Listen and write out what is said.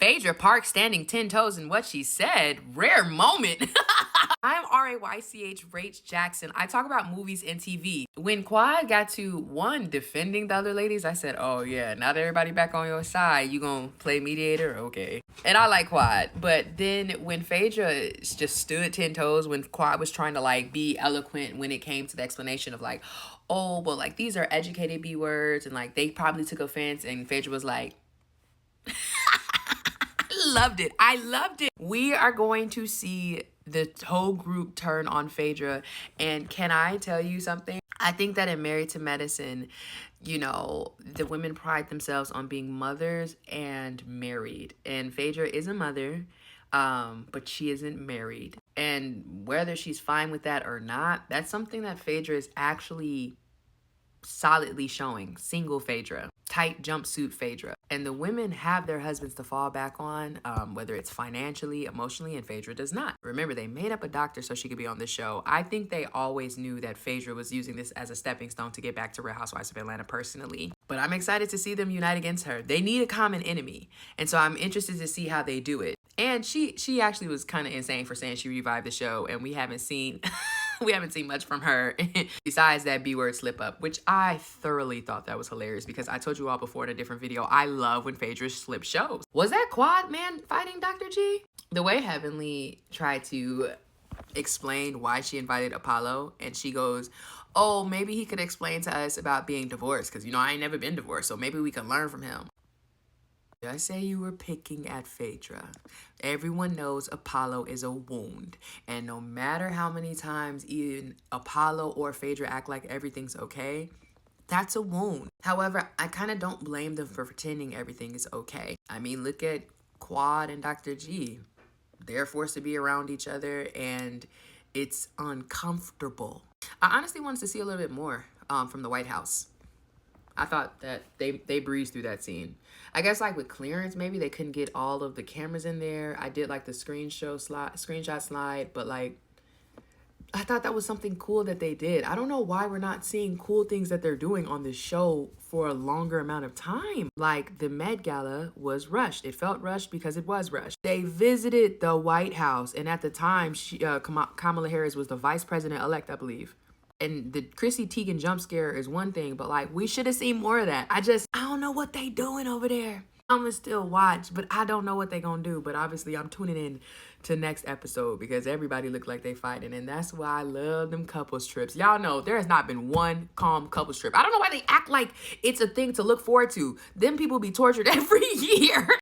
Phaedra Park standing 10 toes in what she said. Rare moment. I'm RAYCH Rach Jackson. I talk about movies and TV. When Quad got to one defending the other ladies, I said, oh yeah, now that everybody back on your side, you gonna play mediator? Okay. And I like Quad. But then when Phaedra just stood 10 toes, when Quad was trying to like be eloquent when it came to the explanation of like, oh, well, like these are educated B words and like they probably took offense, and Phaedra was like, loved it. I loved it. We are going to see the whole group turn on Phaedra. And can I tell you something? I think that in Married to Medicine, you know, the women pride themselves on being mothers and married. And Phaedra is a mother, but she isn't married. And whether she's fine with that or not, that's something that Phaedra is actually solidly showing. Single Phaedra, tight jumpsuit Phaedra. And the women have their husbands to fall back on, whether it's financially, emotionally, and Phaedra does not. Remember, they made up a doctor so she could be on the show. I think they always knew that Phaedra was using this as a stepping stone to get back to Real Housewives of Atlanta personally. But I'm excited to see them unite against her. They need a common enemy. And so I'm interested to see how they do it. And she actually was kind of insane for saying she revived the show, and we haven't seen we haven't seen much from her besides that B-word slip up, which I thoroughly thought that was hilarious because I told you all before in a different video, I love when Phaedra slip shows. Was that Quad man fighting Dr. G? The way Heavenly tried to explain why she invited Apollo, and she goes, oh, maybe he could explain to us about being divorced because, you know, I ain't never been divorced, so maybe we can learn from him. I say you were picking at Phaedra. Everyone knows Apollo is a wound. And no matter how many times even Apollo or Phaedra act like everything's okay, that's a wound. However, I kind of don't blame them for pretending everything is okay. I mean, look at Quad and Dr. G. They're forced to be around each other and it's uncomfortable. I honestly wanted to see a little bit more from the White House. I thought that they breezed through that scene. I guess like with clearance, maybe they couldn't get all of the cameras in there. I did like the screenshot slide, but like I thought that was something cool that they did. I don't know why we're not seeing cool things that they're doing on this show for a longer amount of time. Like the Met Gala was rushed. It felt rushed because it was rushed. They visited the White House, and at the time, Kamala Harris was the vice president-elect, I believe. And the Chrissy Teigen jump scare is one thing, but like we should have seen more of that. I don't know what they doing over there. I'm gonna still watch, but I don't know what they gonna do. But obviously I'm tuning in to next episode because everybody look like they fighting, and that's why I love them couples trips. Y'all know there has not been one calm couples trip. I don't know why they act like it's a thing to look forward to. Them people be tortured every year.